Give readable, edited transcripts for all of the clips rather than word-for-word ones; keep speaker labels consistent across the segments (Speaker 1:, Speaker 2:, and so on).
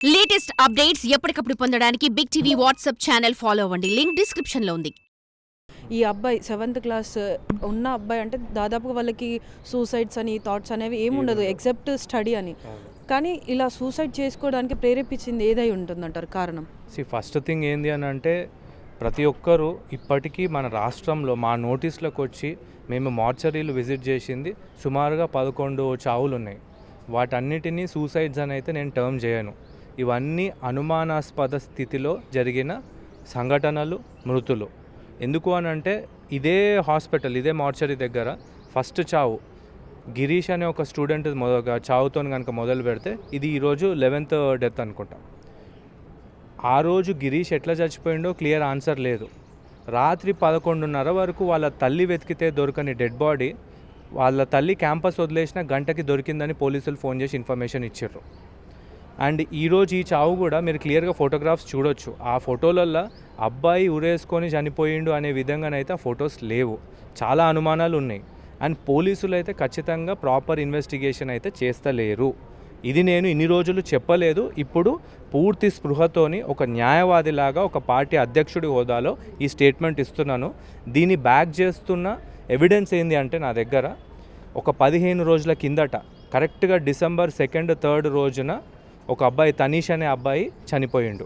Speaker 1: Latest updates ఎప్పటికప్పుడు పొందడానికి big TV WhatsApp channel follow అవ్వండి. లింక్ డిస్క్రిప్షన్ లో ఉంది.
Speaker 2: ఈ అబ్బాయి 7th క్లాస్ ఉన్న అబ్బాయి అంటే దాదాపుగా వాళ్ళకి సూసైడ్స్ అని థాట్స్ అనేవి ఏముండదు ఎక్సెప్ట్ స్టడీ అని. కానీ ఇలా సూసైడ్ చేసుకోవడానికి ప్రేరేపించింది ఏదై ఉంటుందంటారు కారణం?
Speaker 3: ఫస్ట్ థింగ్ ఏంది అని అంటే ప్రతి ఒక్కరూ ఇప్పటికీ మన రాష్ట్రంలో మా నోటీస్లోకి వచ్చి మేము మార్చరీలు విజిట్ చేసింది సుమారుగా 11 చావులు ఉన్నాయి. వాటన్నిటినీ సూసైడ్స్ అని అయితే నేను టర్మ్ చేయను. ఇవన్నీ అనుమానాస్పద స్థితిలో జరిగిన సంఘటనలు, మృతులు. ఎందుకు అని అంటే ఇదే హాస్పిటల్, ఇదే మార్చరీ దగ్గర ఫస్ట్ చావు గిరీష్ అనే ఒక స్టూడెంట్ చావుతో కనుక మొదలు పెడితే ఇది ఈరోజు 11th డెత్ అనుకుంటా. ఆ రోజు గిరీష్ ఎట్లా చచ్చిపోయిండో క్లియర్ ఆన్సర్ లేదు. రాత్రి 11:30 వరకు వాళ్ళ తల్లి వెతికితే దొరకని డెడ్ బాడీ వాళ్ళ తల్లి క్యాంపస్ వదిలేసిన గంటకి దొరికిందని పోలీసులు ఫోన్ చేసి ఇన్ఫర్మేషన్ ఇచ్చారు. అండ్ ఈరోజు ఈ చావు కూడా మీరు క్లియర్గా ఫోటోగ్రాఫ్స్ చూడొచ్చు. ఆ ఫోటోలల్లో అబ్బాయి ఉరేసుకొని చనిపోయిండు అనే విధంగానైతే ఆ ఫొటోస్ లేవు. చాలా అనుమానాలు ఉన్నాయి. అండ్ పోలీసులు అయితే ఖచ్చితంగా ప్రాపర్ ఇన్వెస్టిగేషన్ అయితే చేస్తలేరు. ఇది నేను ఇన్ని రోజులు చెప్పలేదు. ఇప్పుడు పూర్తి స్పృహతోని ఒక న్యాయవాదిలాగా ఒక పార్టీ అధ్యక్షుడి హోదాలో ఈ స్టేట్మెంట్ ఇస్తున్నాను. దీన్ని బ్యాక్ చేస్తున్న ఎవిడెన్స్ ఏంది అంటే నా దగ్గర ఒక 15 రోజుల కిందట కరెక్ట్గా డిసెంబర్ 2, 3 రోజున ఒక అబ్బాయి తనీష్ అనే అబ్బాయి చనిపోయిండు.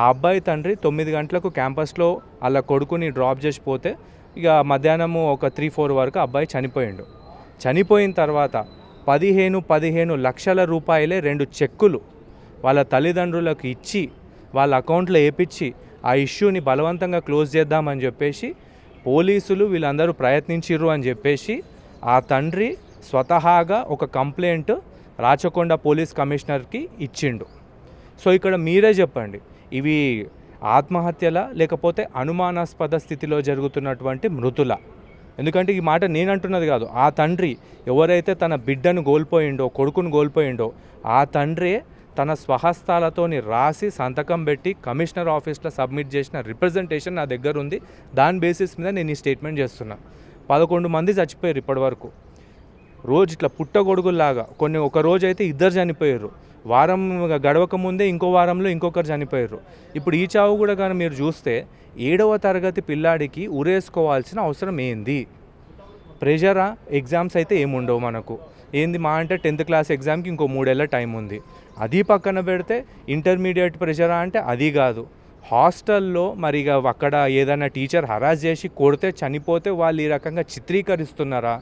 Speaker 3: ఆ అబ్బాయి తండ్రి 9 గంటలకు క్యాంపస్లో వాళ్ళ కొడుకుని డ్రాప్ చేసిపోతే ఇక మధ్యాహ్నము ఒక 3-4 వరకు అబ్బాయి చనిపోయిండు. చనిపోయిన తర్వాత 15 లక్షల రూపాయలే 2 చెక్కులు వాళ్ళ తల్లిదండ్రులకు ఇచ్చి వాళ్ళ అకౌంట్లో వేయించి ఆ ఇష్యూని బలవంతంగా క్లోజ్ చేద్దామని చెప్పేసి పోలీసులు వీళ్ళందరూ ప్రయత్నించిర్రు అని చెప్పేసి ఆ తండ్రి స్వతహాగా ఒక కంప్లైంట్ రాచకొండ పోలీస్ కమిషనర్కి ఇచ్చిండు. సో ఇక్కడ మీరే చెప్పండి, ఇవి ఆత్మహత్యల లేకపోతే అనుమానాస్పద స్థితిలో జరుగుతున్నటువంటి మృతుల? ఎందుకంటే ఈ మాట నేను అంటున్నది కాదు. ఆ తండ్రి ఎవరైతే తన బిడ్డను కోల్పోయిండో, కొడుకును కోల్పోయిండో ఆ తండ్రే తన స్వహస్తాలతోని రాసి సంతకం పెట్టి కమిషనర్ ఆఫీస్లో సబ్మిట్ చేసిన రిప్రజెంటేషన్ నా దగ్గర ఉంది. దాని బేసిస్ మీద నేను ఈ స్టేట్మెంట్ చేస్తున్నా. 11 మంది చచ్చిపోయారు ఇప్పటివరకు. రోజు ఇట్లా పుట్టగొడుగుల్లాగా ఒక రోజు అయితే 2 చనిపోయారు. వారం గడవక ముందే ఇంకో వారంలో ఇంకొకరు చనిపోయారు. ఇప్పుడు ఈ చావు కూడా కానీ మీరు చూస్తే 7వ తరగతి పిల్లాడికి ఉరేసుకోవాల్సిన అవసరం ఏంది? ప్రెషరా? ఎగ్జామ్స్ అయితే ఏముండవు మనకు. ఏంది మా అంటే 10th క్లాస్ ఎగ్జామ్కి ఇంకో 3 ఏళ్ళ టైం ఉంది. అది పక్కన పెడితే ఇంటర్మీడియట్ ప్రెషరా అంటే అది కాదు. హాస్టల్లో మరి అక్కడ ఏదైనా టీచర్ హరాస్ చేసి కొడితే చనిపోతే వాళ్ళు ఈ రకంగా చిత్రీకరిస్తున్నారా?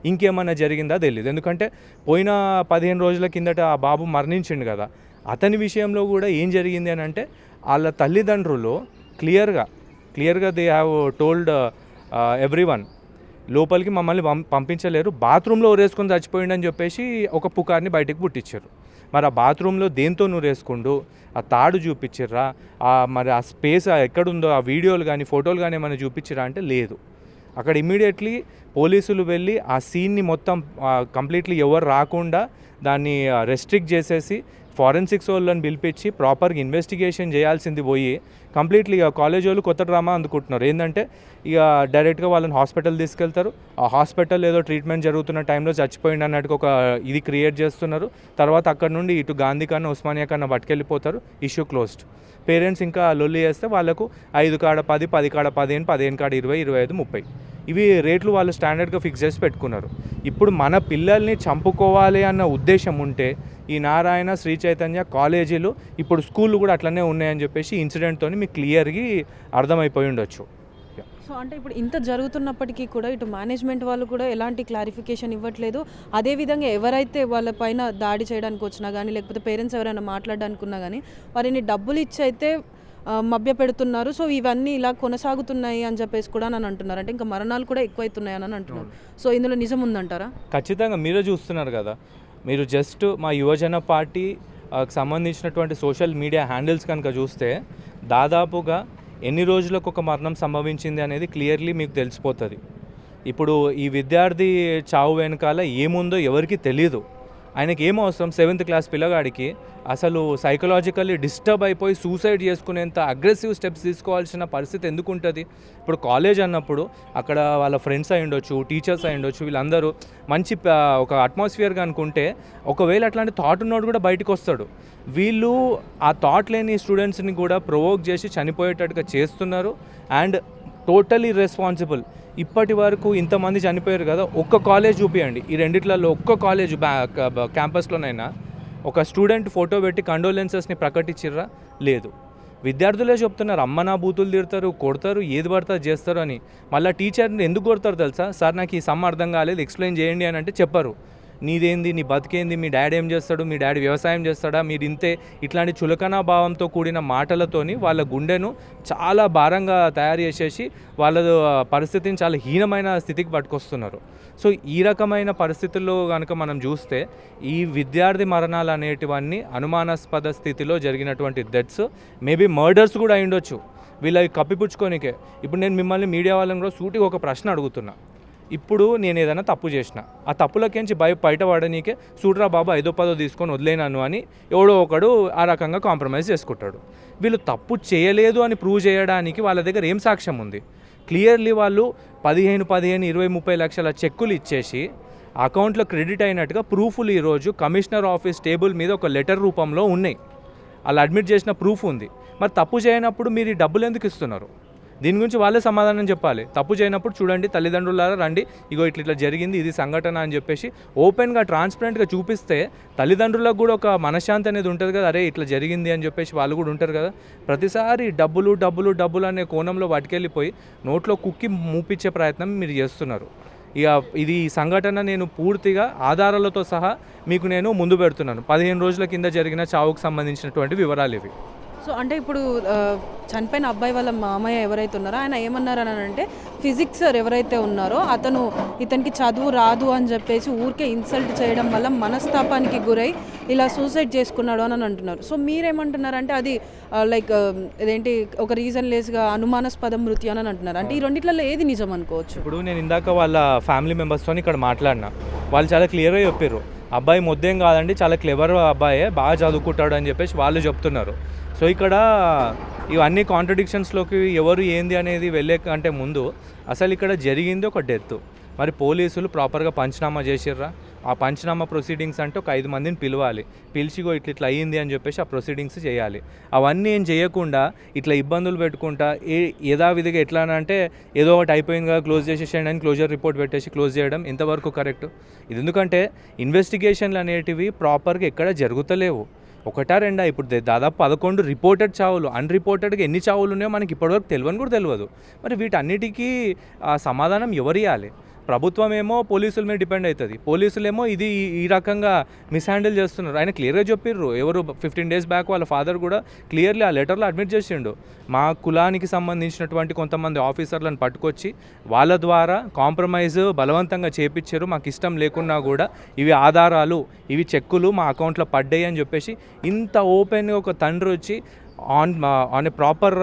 Speaker 3: ఇంకేమన్నా జరిగిందా తెలియదు. ఎందుకంటే పోయిన 15 రోజుల కిందట ఆ బాబు మరణించిండు కదా, అతని విషయంలో కూడా ఏం జరిగింది అని అంటే వాళ్ళ తల్లిదండ్రులు క్లియర్గా దే హ్యావ్ టోల్డ్ ఎవ్రీవన్ లోపలికి మమ్మల్ని పంపించలేరు, బాత్రూంలో ఊరేసుకొని చచ్చిపోయిండని చెప్పేసి ఒక పుకార్ని బయటకు పుట్టించారు. మరి ఆ బాత్రూంలో దేంతో నూరేసుకుండు? ఆ తాడు చూపించిర్రా? మరి ఆ స్పేస్ ఎక్కడుందో ఆ వీడియోలు కానీ ఫోటోలు కానీ ఏమైనా చూపించిరా అంటే లేదు. అక్కడ ఇమ్మీడియట్లీ పోలీసులు వెళ్ళి ఆ సీన్ని మొత్తం కంప్లీట్లీ ఎవరు రాకుండా దాన్ని రెస్ట్రిక్ట్ చేసేసి ఫారెన్సిక్స్ వాళ్ళని పిలిపించి ప్రాపర్గా ఇన్వెస్టిగేషన్ చేయాల్సింది పోయి కంప్లీట్లీ కాలేజ్ వాళ్ళు కొత్త డ్రామా అందుకుంటున్నారు. ఏంటంటే ఇక డైరెక్ట్గా వాళ్ళని హాస్పిటల్ తీసుకెళ్తారు. ఆ హాస్పిటల్ ఏదో ట్రీట్మెంట్ జరుగుతున్న టైంలో చచ్చిపోయింది అన్నట్టుగా ఒక ఇది క్రియేట్ చేస్తున్నారు. తర్వాత అక్కడ నుండి ఇటు గాంధీ కన్నా ఉస్మానియా కన్నా పట్టుకెళ్ళిపోతారు. Issue closed. పేరెంట్స్ ఇంకా లొల్లి చేస్తే వాళ్ళకు 5 కాడ 10, 10 కాడ 15, 15 కాడ 20, 25, 30 ఇవి రేట్లు వాళ్ళు స్టాండర్డ్గా ఫిక్స్ చేసి పెట్టుకున్నారు. ఇప్పుడు మన పిల్లల్ని చంపుకోవాలి అన్న ఉద్దేశం ఉంటే ఈ నారాయణ, శ్రీ చైతన్య కాలేజీలు ఇప్పుడు స్కూళ్ళు కూడా అట్లనే ఉన్నాయని చెప్పేసి ఇన్సిడెంట్తో మీకు క్లియర్గా అర్థమైపోయి ఉండొచ్చు.
Speaker 2: సో అంటే ఇప్పుడు ఇంత జరుగుతున్నప్పటికీ కూడా ఇటు మేనేజ్మెంట్ వాళ్ళు కూడా ఎలాంటి క్లారిఫికేషన్ ఇవ్వట్లేదు. అదేవిధంగా ఎవరైతే వాళ్ళ పైన దాడి చేయడానికి వచ్చినా కానీ లేకపోతే పేరెంట్స్ ఎవరైనా మాట్లాడడానికి ఉన్నా కానీ వారిని డబ్బులు ఇచ్చి అయితే మభ్య పెడుతున్నారు. సో ఇవన్నీ ఇలా కొనసాగుతున్నాయి అని చెప్పేసి కూడా నన్ను అంటున్నారు. అంటే ఇంకా మరణాలు కూడా ఎక్కువైతున్నాయి అని అంటున్నారు. సో ఇందులో నిజం ఉందంటారా?
Speaker 3: ఖచ్చితంగా మీరే చూస్తున్నారు కదా. మీరు జస్ట్ మా యువజన పార్టీ సంబంధించినటువంటి సోషల్ మీడియా హ్యాండిల్స్ కనుక చూస్తే దాదాపుగా ఎన్ని రోజులకు ఒక మరణం సంభవించింది అనేది క్లియర్లీ మీకు తెలిసిపోతుంది. ఇప్పుడు ఈ విద్యార్థి చావు వెనకాల ఏముందో ఎవరికి తెలీదు. ఆయనకి ఏం అవసరం 7th క్లాస్ పిల్లగాడికి అసలు సైకలాజికల్లీ డిస్టర్బ్ అయిపోయి సూసైడ్ చేసుకునేంత అగ్రెసివ్ స్టెప్స్ తీసుకోవాల్సిన పరిస్థితి ఎందుకు ఉంటుంది? ఇప్పుడు కాలేజ్ అన్నప్పుడు అక్కడ వాళ్ళ ఫ్రెండ్స్ అయి ఉండొచ్చు, టీచర్స్ అయి ఉండొచ్చు, వీళ్ళందరూ మంచి ఒక అట్మాస్ఫియర్గా అనుకుంటే ఒకవేళ అట్లాంటి థాట్ ఉన్నోడు కూడా బయటకు వస్తాడు. వీళ్ళు ఆ థాట్ లేని స్టూడెంట్స్ని కూడా ప్రొవోక్ చేసి చనిపోయేటట్టుగా చేస్తున్నారు. And totally responsible. ఇప్పటి వరకు ఇంతమంది చనిపోయారు కదా, ఒక్క కాలేజ్ చూపియండి, ఈ రెండిట్లలో ఒక్క కాలేజ్ క్యాంపస్లోనైనా ఒక స్టూడెంట్ ఫోటో పెట్టి కండోలెన్సెస్ని ప్రకటించిర్రా? లేదు. విద్యార్థులే చెప్తున్నారు అమ్మ నా బూతులు తిడతారు, కొడతారు, ఏది పడతారు చేస్తారు అని. మళ్ళీ టీచర్ని ఎందుకు కొడతారు తెలుసా? సార్ నాకు ఈ సమ్ అర్థం కాలేదు, ఎక్స్ప్లెయిన్ చేయండి అని అంటే చెప్పరు. నీదేంది, నీ బతికేంది, మీ డాడీ ఏం చేస్తాడు, మీ డాడీ వ్యవసాయం చేస్తాడా, మీరు ఇంతే, ఇట్లాంటి చులకనా భావంతో కూడిన మాటలతోని వాళ్ళ గుండెను చాలా భారంగా తయారు చేసేసి వాళ్ళ పరిస్థితిని చాలా హీనమైన స్థితికి పట్టుకొస్తున్నారు. సో ఈ రకమైన పరిస్థితుల్లో కనుక మనం చూస్తే ఈ విద్యార్థి మరణాలు అనేటివన్నీ అనుమానాస్పద స్థితిలో జరిగినటువంటి డెత్స్, మేబీ మర్డర్స్ కూడా అయి ఉండొచ్చు. వీళ్ళకి కప్పిపుచ్చుకోనికే. ఇప్పుడు నేను మిమ్మల్ని మీడియా వాళ్ళని కూడా సూటిగా ఒక ప్రశ్న అడుగుతున్నా. ఇప్పుడు నేను ఏదైనా తప్పు చేసిన, ఆ తప్పులకించి బయటపడనీకే చూడరా బాబు 5-10 తీసుకొని వదిలేనాను అని ఎవడో ఒకడు ఆ రకంగా కాంప్రమైజ్ చేసుకుంటాడు. వీళ్ళు తప్పు చేయలేదు అని ప్రూవ్ చేయడానికి వాళ్ళ దగ్గర ఏం సాక్ష్యం ఉంది? క్లియర్లీ వాళ్ళు 15, 20, 30 లక్షల చెక్కులు ఇచ్చేసి అకౌంట్లో క్రెడిట్ అయినట్టుగా ప్రూఫ్లు ఈరోజు కమిషనర్ ఆఫీస్ టేబుల్ మీద ఒక లెటర్ రూపంలో ఉన్నాయి. వాళ్ళు అడ్మిట్ చేసిన ప్రూఫ్ ఉంది. మరి తప్పు చేయనప్పుడు మీరు ఈ డబ్బులు ఎందుకు ఇస్తున్నారు? దీని గురించి వాళ్ళే సమాధానం చెప్పాలి. తప్పు చేయనప్పుడు చూడండి తల్లిదండ్రులారా రండి, ఇగో ఇట్లా జరిగింది, ఇది సంఘటన అని చెప్పేసి ఓపెన్గా ట్రాన్స్పరెంట్గా చూపిస్తే తల్లిదండ్రులకు కూడా ఒక మనశ్శాంతి అనేది ఉంటుంది కదా, అరే ఇట్లా జరిగింది అని చెప్పేసి వాళ్ళు కూడా ఉంటారు కదా. ప్రతిసారి డబ్బులు డబ్బులు డబ్బులు అనే కోణంలో పట్టుకెళ్ళిపోయి నోట్లో కుక్కి మూపించే ప్రయత్నం మీరు చేస్తున్నారు. ఇక ఇది సంఘటన నేను పూర్తిగా ఆధారాలతో సహా మీకు నేను ముందు పెడుతున్నాను. 15 రోజుల కింద జరిగిన చావుకు సంబంధించినటువంటి వివరాలు ఇవి.
Speaker 2: సో అంటే ఇప్పుడు చనిపోయిన అబ్బాయి వాళ్ళ మామయ్య ఎవరైతే ఉన్నారో ఆయన ఏమన్నారు అని అంటే ఫిజిక్స్ సార్ ఎవరైతే ఉన్నారో అతను ఇతనికి చదువు రాదు అని చెప్పేసి ఊరికే ఇన్సల్ట్ చేయడం వల్ల మనస్తాపానికి గురై ఇలా సూసైడ్ చేసుకున్నాడు అని అంటున్నారు. సో మీరేమంటున్నారంటే అది లైక్ ఇదేంటి ఒక రీజన్ లేస్గా అనుమానాస్పద మృతి అని అంటున్నారు. అంటే ఈ రెండిట్లలో ఏది నిజం అనుకోవచ్చు?
Speaker 3: ఇప్పుడు నేను ఇందాక వాళ్ళ ఫ్యామిలీ మెంబర్స్తో ఇక్కడ మాట్లాడినా, వాళ్ళు చాలా క్లియర్గా చెప్పారు అబ్బాయి మొద్దేం కాదండి, చాలా క్లెవర్ అబ్బాయే, బాగా చదువుకుంటాడు అని చెప్పేసి వాళ్ళు చెప్తున్నారు. సో ఇక్కడ ఇవన్నీ కాంట్రడిక్షన్స్లోకి ఎవరు ఏంది అనేది వెళ్ళే కంటే ముందు అసలు ఇక్కడ జరిగింది ఒక డెత్. మరి పోలీసులు ప్రాపర్గా పంచనామా చేసిర్రా? ఆ పంచనామా ప్రొసీడింగ్స్ అంటే ఒక 5 మందిని పిలవాలి, పిలిచిగో ఇట్లా అయ్యింది అని చెప్పేసి ఆ ప్రొసీడింగ్స్ చేయాలి. అవన్నీ ఏం చేయకుండా ఇట్లా ఇబ్బందులు పెట్టుకుంటా యథావిధిగా ఎట్లా అంటే ఏదో ఒకటి అయిపోయింది కదా క్లోజ్ చేసేసేయండి అని క్లోజర్ రిపోర్ట్ పెట్టేసి క్లోజ్ చేయడం ఎంతవరకు కరెక్ట్? ఇది ఎందుకంటే ఇన్వెస్టిగేషన్లు అనేటివి ప్రాపర్గా ఎక్కడ జరుగుతలేవు. ఒకటా రెండా ఇప్పుడు దాదాపు 11 రిపోర్టెడ్ చావులు, అన్రిపోర్టెడ్గా ఎన్ని చావులు ఉన్నాయో మనకి ఇప్పటివరకు తెలియని కూడా తెలియదు. మరి వీటన్నిటికీ సమాధానం ఎవరు ఇవ్వాలి? ప్రభుత్వం ఏమో పోలీసుల మీద డిపెండ్ అవుతుంది, పోలీసులేమో ఇది ఈ రకంగా మిస్హ్యాండిల్ చేస్తున్నారు. ఆయన క్లియర్గా చెప్పిర్రు, ఎవరు 15 days బ్యాక్ వాళ్ళ ఫాదర్ కూడా క్లియర్లీ ఆ లెటర్లో అడ్మిట్ చేసిండు. మా కులానికి సంబంధించినటువంటి కొంతమంది ఆఫీసర్లను పట్టుకొచ్చి వాళ్ళ ద్వారా కాంప్రమైజ్ బలవంతంగా చేపించారు, మాకు ఇష్టం లేకున్నా కూడా ఇవి ఆధారాలు, ఇవి చెక్కులు మా అకౌంట్లో పడ్డాయి అని చెప్పేసి ఇంత ఓపెన్గా ఒక తండ్రి వచ్చి on a proper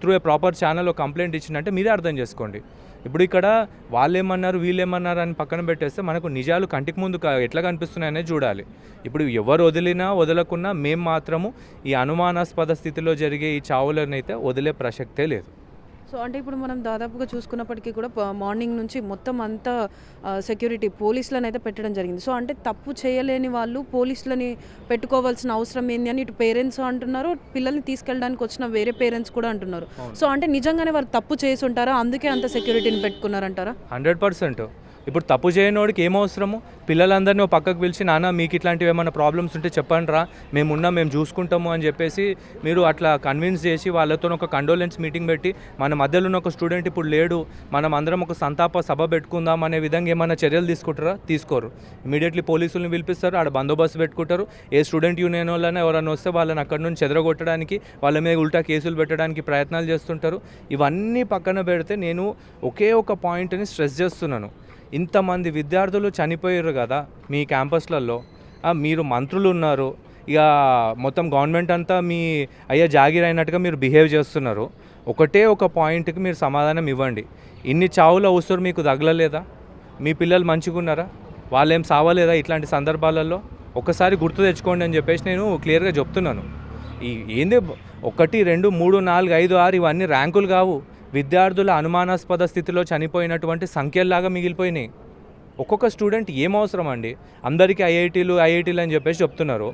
Speaker 3: through a proper ఛానల్లో కంప్లైంట్ ఇచ్చిందంటే మీరే అర్థం చేసుకోండి. ఇప్పుడు ఇక్కడ వాళ్ళేమన్నారు వీళ్ళేమన్నారు అని పక్కన పెట్టేస్తే మనకు నిజాలు కంటికి ముందు ఎట్లా కనిపిస్తున్నాయనే చూడాలి. ఇప్పుడు ఎవరు వదిలినా వదలకున్నా మేము మాత్రము ఈ అనుమానాస్పద స్థితిలో జరిగే ఈ చావులనైతే వదిలే ప్రసక్తే లేదు.
Speaker 2: సో అంటే ఇప్పుడు మనం దాదాపుగా చూసుకున్నప్పటికీ కూడా మార్నింగ్ నుంచి మొత్తం అంతా సెక్యూరిటీ పోలీసులను అయితే పెట్టడం జరిగింది. సో అంటే తప్పు చేయలేని వాళ్ళు పోలీసులని పెట్టుకోవాల్సిన అవసరం ఏంది అని ఇటు పేరెంట్స్ అంటున్నారు, పిల్లల్ని తీసుకెళ్ళడానికి వచ్చిన వేరే పేరెంట్స్ కూడా అంటున్నారు. సో అంటే నిజంగానే వారు తప్పు చేసి ఉంటారా, అందుకే అంత సెక్యూరిటీని పెట్టుకున్నారంటారా?
Speaker 3: 100%. ఇప్పుడు తప్పు చేయనోడికి ఏమవసరము? పిల్లలందరినీ పక్కకు పిలిచి నాన్న మీకు ఇట్లాంటివి ఏమైనా ప్రాబ్లమ్స్ ఉంటే చెప్పండి రా, మేము చూసుకుంటాము అని చెప్పేసి మీరు అట్లా కన్విన్స్ చేసి వాళ్ళతో ఒక కండోలెన్స్ మీటింగ్ పెట్టి మన మధ్యలో ఉన్న ఒక స్టూడెంట్ ఇప్పుడు లేడు, మనం అందరం ఒక సంతాప సభ పెట్టుకుందాం అనే విధంగా ఏమైనా చర్యలు తీసుకుంటారా? తీసుకోరు. ఇమీడియట్లీ పోలీసులను పిలిపిస్తారు, ఆడ బందోబస్తు పెట్టుకుంటారు. ఏ స్టూడెంట్ యూనియన్ వాళ్ళని ఎవరైనా వస్తే వాళ్ళని అక్కడి నుంచి చెదరగొట్టడానికి, వాళ్ళ మీద ఉల్టా కేసులు పెట్టడానికి ప్రయత్నాలు చేస్తుంటారు. ఇవన్నీ పక్కన పెడితే నేను ఒకే ఒక పాయింట్ని స్ట్రెస్ చేస్తున్నాను. ఇంతమంది విద్యార్థులు చనిపోయారు కదా మీ క్యాంపస్లలో, మీరు మంత్రులు ఉన్నారు, ఇక మొత్తం గవర్నమెంట్ అంతా మీ అయ్యా జాగీర్ అయినట్టుగా మీరు బిహేవ్ చేస్తున్నారు. ఒకటే ఒక పాయింట్కి మీరు సమాధానం ఇవ్వండి. ఇన్ని చావుల అవసరం మీకు తగలలేదా? మీ పిల్లలు మంచిగా ఉన్నారా? వాళ్ళేం సావలేదా ఇట్లాంటి సందర్భాలలో? ఒకసారి గుర్తు తెచ్చుకోండి అని చెప్పేసి నేను క్లియర్గా చెప్తున్నాను. ఏంది 1, 2, 3, 4, 5, 6 ఇవన్నీ ర్యాంకులు కావు. విద్యార్థుల అనుమానాస్పద స్థితిలో చనిపోయినటువంటి సంఖ్యల్లాగా మిగిలిపోయినాయి. ఒక్కొక్క స్టూడెంట్ ఏం అవసరం అండి? అందరికీ ఐఐటీలు అని చెప్పేసి చెప్తున్నారు.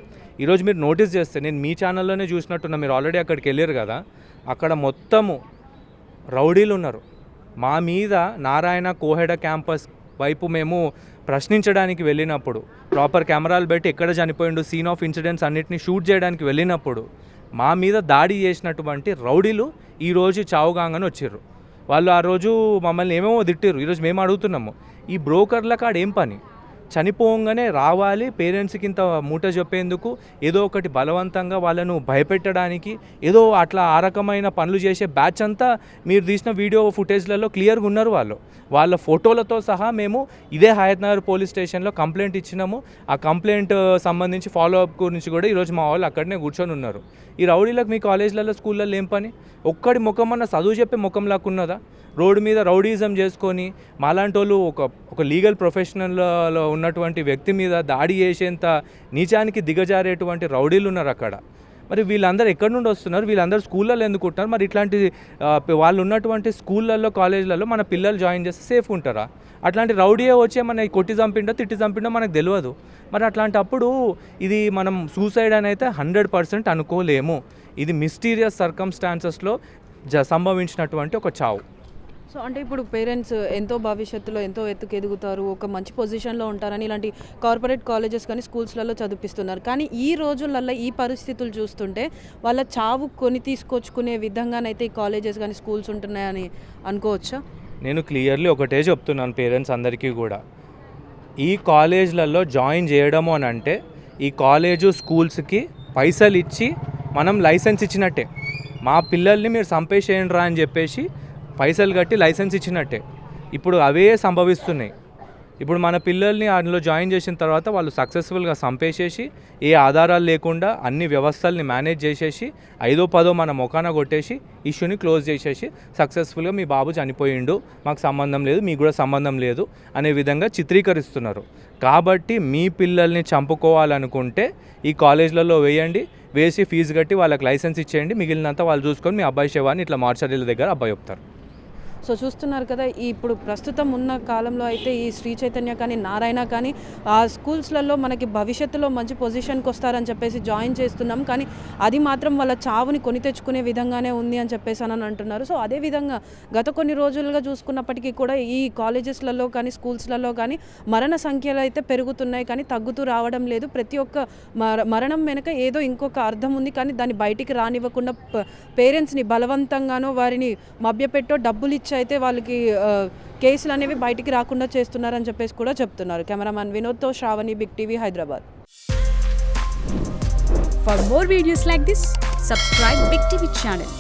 Speaker 3: ఈరోజు మీరు నోటీస్ చేస్తే నేను మీ ఛానల్లోనే చూసినట్టున్నా, మీరు ఆల్రెడీ అక్కడికి వెళ్ళారు కదా, అక్కడ మొత్తము రౌడీలు ఉన్నారు. మా మీద నారాయణ కోహెడ క్యాంపస్ వైపు మేము ప్రశ్నించడానికి వెళ్ళినప్పుడు, ప్రాపర్ కెమెరాలు పెట్టి ఎక్కడ చనిపోయిండు, సీన్ ఆఫ్ ఇన్సిడెంట్స్ అన్నిటిని షూట్ చేయడానికి వెళ్ళినప్పుడు మా మీద దాడి చేసినటువంటి రౌడీలు ఈరోజు చావుగాంగని వచ్చిర్రు. వాళ్ళు ఆ రోజు మమ్మల్ని ఏమేమో తిట్టిర్రు. ఈరోజు మేము అడుగుతున్నాము, ఈ బ్రోకర్ల కాడ ఏం పని? చనిపోగానే రావాలి, పేరెంట్స్కి ఇంత మూట చెప్పేందుకు, ఏదో ఒకటి బలవంతంగా వాళ్ళను భయపెట్టడానికి, ఏదో అట్లా ఆ రకమైన పనులు చేసే బ్యాచ్ అంతా మీరు తీసిన వీడియో ఫుటేజ్లలో క్లియర్గా ఉన్నారు. వాళ్ళ ఫోటోలతో సహా మేము ఇదే హయత్ నగర్ పోలీస్ స్టేషన్లో కంప్లైంట్ ఇచ్చినాము. ఆ కంప్లైంట్ సంబంధించి ఫాలోఅప్ గురించి కూడా ఈరోజు మా వాళ్ళు అక్కడనే కూర్చొని ఉన్నారు. ఈ రౌడీలకు మీ కాలేజ్లలో స్కూళ్ళల్లో ఏం పని? ఒక్కడి ముఖం అన్న చదువు చెప్పే ముఖం లాక్కున్నదా? రోడ్డు మీద రౌడీజం చేసుకొని మాలాంటి వాళ్ళు ఒక లీగల్ ప్రొఫెషనల్లో ఉన్నటువంటి వ్యక్తి మీద దాడి చేసేంత నీచానికి దిగజారేటువంటి రౌడీలు ఉన్నారు అక్కడ. మరి వీళ్ళందరూ ఎక్కడి నుండి వస్తున్నారు? వీళ్ళందరూ స్కూళ్ళల్లో ఎందుకు ఉంటున్నారు? మరి ఇట్లాంటి వాళ్ళు ఉన్నటువంటి స్కూళ్ళల్లో కాలేజ్లలో మన పిల్లలు జాయిన్ చేస్తే సేఫ్ ఉంటారా? అట్లాంటి రౌడీయే వచ్చే మన కొట్టి చంపిండో తిట్టి చంపిండో మనకు తెలియదు. మరి అట్లాంటప్పుడు ఇది మనం సూసైడ్ అని అయితే 100% అనుకోలేము. ఇది మిస్టీరియస్ సర్కమ్స్టాన్సెస్లో సంభవించినటువంటి ఒక చావు.
Speaker 2: సో అంటే ఇప్పుడు పేరెంట్స్ ఎంతో భవిష్యత్తులో ఎంతో ఎదుగుతారు, ఒక మంచి పొజిషన్లో ఉంటారని ఇలాంటి కార్పొరేట్ కాలేజెస్ కానీ స్కూల్స్లలో చదివిస్తున్నారు. కానీ ఈ రోజులలో ఈ పరిస్థితులు చూస్తుంటే వాళ్ళ చావు కొని తీసుకొచ్చుకునే విధంగానైతే ఈ కాలేజెస్ కానీ స్కూల్స్ ఉంటున్నాయని అనుకోవచ్చా?
Speaker 3: నేను క్లియర్లీ ఒకటే చెప్తున్నాను పేరెంట్స్ అందరికీ కూడా, ఈ కాలేజ్లలో జాయిన్ చేయడము అని అంటే ఈ కాలేజు స్కూల్స్కి పైసలు ఇచ్చి మనం లైసెన్స్ ఇచ్చినట్టే. మా పిల్లల్ని మీరు చంపేసేయండి రా అని చెప్పేసి పైసలు కట్టి లైసెన్స్ ఇచ్చినట్టే. ఇప్పుడు అవే సంభవిస్తున్నాయి. ఇప్పుడు మన పిల్లల్ని అందులో జాయిన్ చేసిన తర్వాత వాళ్ళు సక్సెస్ఫుల్గా చంపేసేసి ఏ ఆధారాలు లేకుండా అన్ని వ్యవస్థల్ని మేనేజ్ చేసేసి 5ో 10ో మన మొఖాన కొట్టేసి ఇష్యూని క్లోజ్ చేసేసి సక్సెస్ఫుల్గా మీ బాబు చనిపోయిండు, మాకు సంబంధం లేదు, మీకు కూడా సంబంధం లేదు అనే విధంగా చిత్రీకరిస్తున్నారు. కాబట్టి మీ పిల్లల్ని చంపుకోవాలనుకుంటే ఈ కాలేజ్లలో వేసి ఫీజు కట్టి వాళ్ళకి లైసెన్స్ ఇచ్చేయండి, మిగిలినంత వాళ్ళు చూసుకొని మీ అబ్బాయి శవాన్ని ఇట్లా మార్చరీల దగ్గర అబ్బాయి చెప్తారు.
Speaker 2: సో చూస్తున్నారు కదా, ఇప్పుడు ప్రస్తుతం ఉన్న కాలంలో అయితే ఈ శ్రీ చైతన్య కానీ నారాయణ కానీ ఆ స్కూల్స్లలో మనకి భవిష్యత్తులో మంచి పొజిషన్కి వస్తారని చెప్పేసి జాయిన్ చేస్తున్నాం. కానీ అది మాత్రం వాళ్ళ చావుని కొని తెచ్చుకునే విధంగానే ఉంది అని చెప్పేసి అని అంటున్నారు. సో అదేవిధంగా గత కొన్ని రోజులుగా చూసుకున్నప్పటికీ కూడా ఈ కాలేజెస్లలో కానీ స్కూల్స్లలో కానీ మరణ సంఖ్యలు అయితే పెరుగుతున్నాయి, కానీ తగ్గుతూ రావడం లేదు. ప్రతి ఒక్క మరణం వెనుక ఏదో ఇంకొక అర్థం ఉంది, కానీ దాన్ని బయటికి రానివ్వకుండా పేరెంట్స్ని బలవంతంగానో వారిని మభ్యపెట్టో డబ్బులు ఇచ్చి అయితే వాళ్ళకి కేసులు అనేవి బయటికి రాకుండా చేస్తున్నారని చెప్పేసి కూడా చెప్తున్నారు. కెమెరామ్యాన్ వినోద్తో Sravani, big TV, Hyderabad.
Speaker 4: For more videos like this, subscribe Big TV channel.